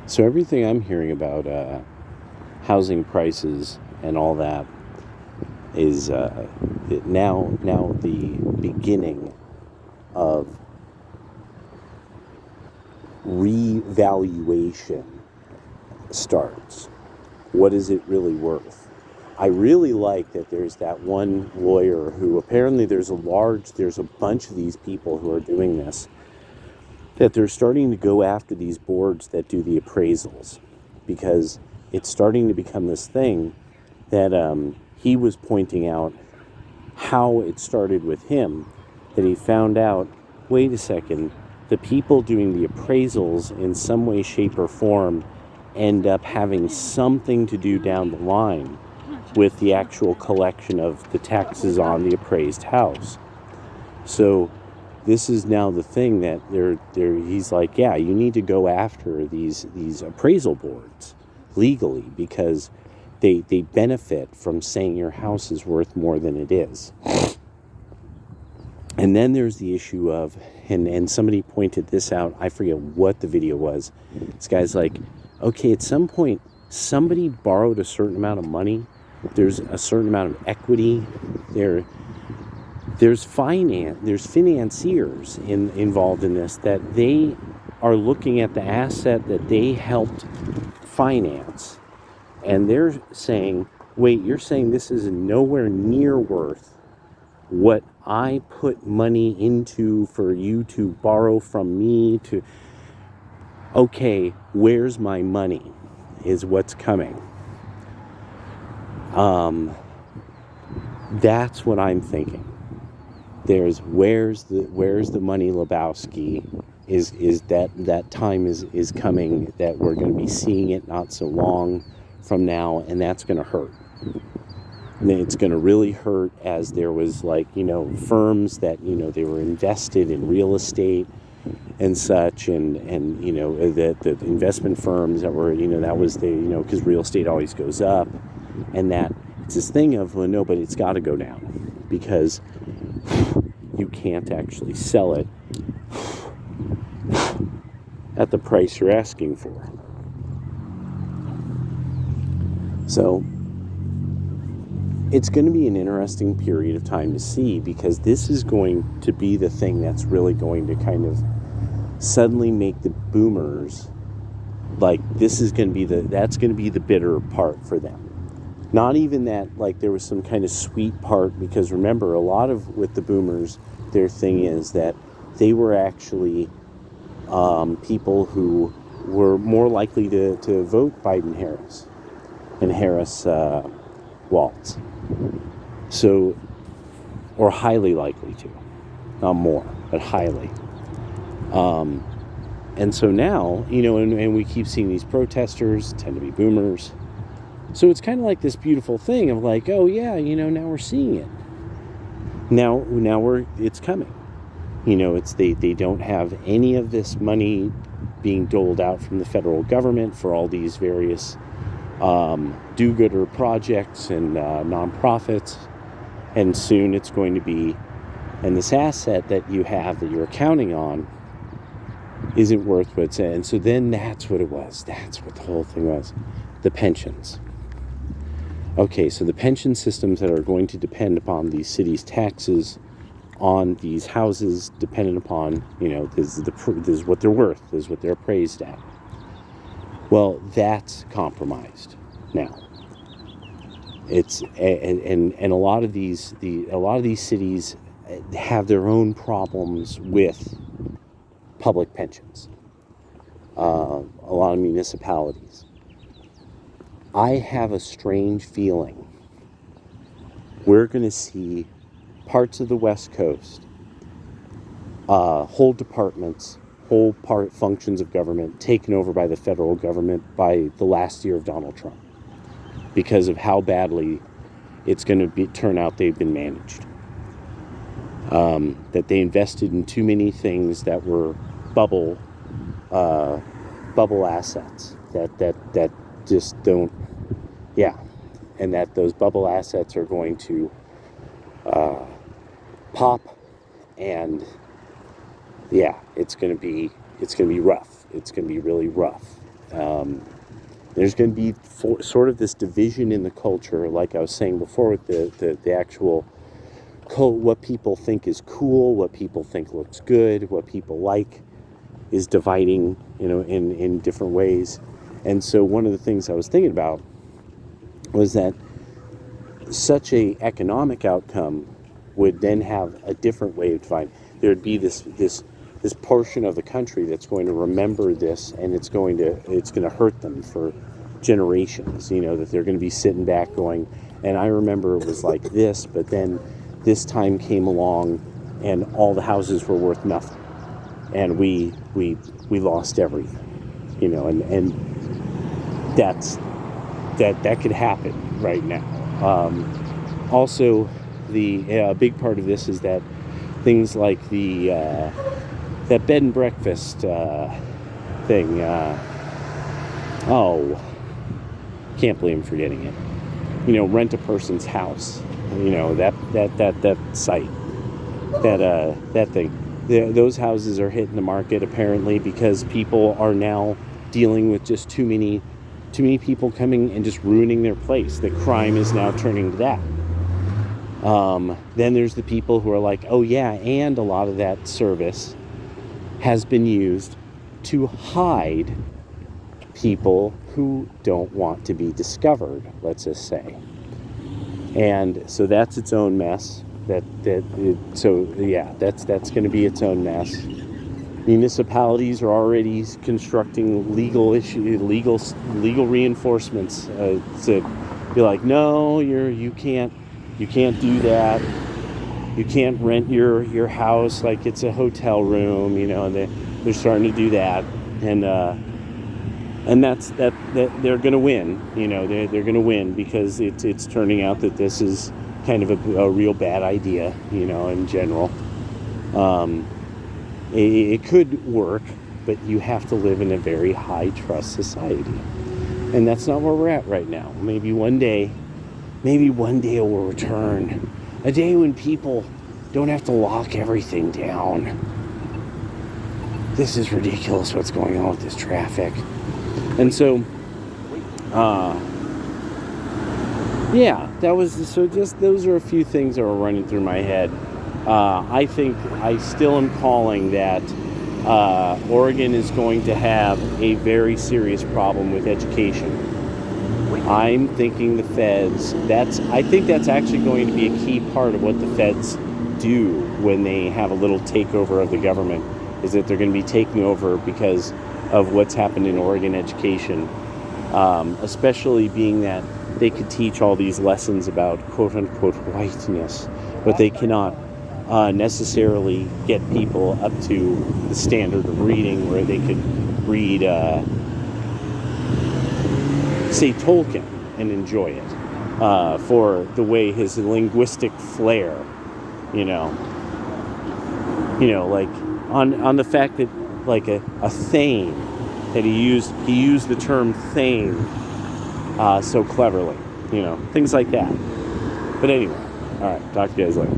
So everything I'm hearing about housing prices and all that is now the beginning of revaluation starts. What is it really worth? I really like that there's that one lawyer who apparently there's a bunch of these people who are doing this, that they're starting to go after these boards that do the appraisals, because it's starting to become this thing that he was pointing out how it started with him, that he found out, wait a second, the people doing the appraisals in some way, shape, or form end up having something to do down the line with the actual collection of the taxes on the appraised house. So this is now the thing that he's like, yeah, you need to go after these appraisal boards legally, because they benefit from saying your house is worth more than it is. And then there's the issue of, and somebody pointed this out, I forget what the video was. This guy's like, okay, at some point, somebody borrowed a certain amount of money. There's a certain amount of equity. There's financiers involved in this, that they are looking at the asset that they helped finance. And they're saying, wait, you're saying this is nowhere near worth what I put money into for you to borrow from me to... Okay, where's my money is what's coming. That's what I'm thinking. There's where's the money, Lebowski, is that time is coming, that we're going to be seeing it not so long from now, and that's going to hurt. And it's going to really hurt, as there was firms that they were invested in real estate and such, and the investment firms that were that was because real estate always goes up, and that it's this thing of, well, no, but it's got to go down, because you can't actually sell it at the price you're asking for. So it's going to be an interesting period of time to see, because this is going to be the thing that's really going to kind of suddenly make the boomers, like, this is going to be that's going to be the bitter part for them. Not even that, like, there was some kind of sweet part, because remember, a lot of, with the boomers, their thing is that they were actually people who were more likely to vote Biden-Harris and Harris-Walz. So, or highly likely to. Not more, but highly. And so now, and we keep seeing these protesters tend to be boomers. So it's kind of like this beautiful thing of like, oh yeah, now we're seeing it. Now it's coming. It's they don't have any of this money being doled out from the federal government for all these various do-gooder projects and nonprofits. And soon it's going to be, and this asset that you have, that you're counting on, isn't worth what it's in. And so then that's what it was. That's what the whole thing was. The pensions. Okay, so the pension systems that are going to depend upon these cities' taxes on these houses, dependent upon, this is what they're worth, this is what they're appraised at. Well, that's compromised now. It's and a lot of these cities have their own problems with public pensions. A lot of municipalities. I have a strange feeling we're going to see parts of the West Coast, whole departments, functions of government taken over by the federal government by the last year of Donald Trump, because of how badly it's going to turn out they've been managed. That they invested in too many things that were bubble assets that just don't, and that those bubble assets are going to pop, and it's going to be rough. It's going to be really rough. There's going to be sort of this division in the culture, like I was saying before, with the actual what people think is cool, what people think looks good, what people like, is dividing, in different ways. And so one of the things I was thinking about was that such a economic outcome would then have a different way of dividing. There would be this portion of the country that's going to remember this, and it's going to hurt them for generations. That they're going to be sitting back going, and I remember it was like this, but then this time came along, and all the houses were worth nothing, and we lost everything. And that could happen right now. Also, the big part of this is that things like that bed and breakfast thing. Can't believe I'm forgetting it. Rent a person's house. That site. That thing. Those houses are hitting the market apparently because people are now dealing with just too many people coming and just ruining their place. The crime is now turning to that. Then there's the people who are like, oh yeah, and a lot of that service has been used to hide people who don't want to be discovered, let's just say. And so that's its own mess. That's going to be its own mess. Municipalities are already constructing legal reinforcements to be like, no, you can't do that. You can't rent your house like it's a hotel room, and they're starting to do that, and that's they're going to win. They're going to win because it's turning out that this is kind of a real bad idea, in general. It could work, but you have to live in a very high trust society, and that's not where we're at right now. Maybe one day it will return. A day when people don't have to lock everything down. This is ridiculous what's going on with this traffic. And so, those are a few things that were running through my head. I think I still am calling that Oregon is going to have a very serious problem with education. I'm thinking the feds, I think that's actually going to be a key part of what the feds do when they have a little takeover of the government, is that they're going to be taking over because of what's happened in Oregon education, especially being that they could teach all these lessons about quote-unquote whiteness, but they cannot necessarily get people up to the standard of reading where they could read say Tolkien and enjoy it for the way his linguistic flair, like on the fact that like a thane, that he used the term thane so cleverly, things like that. But anyway, all right, talk to you guys later.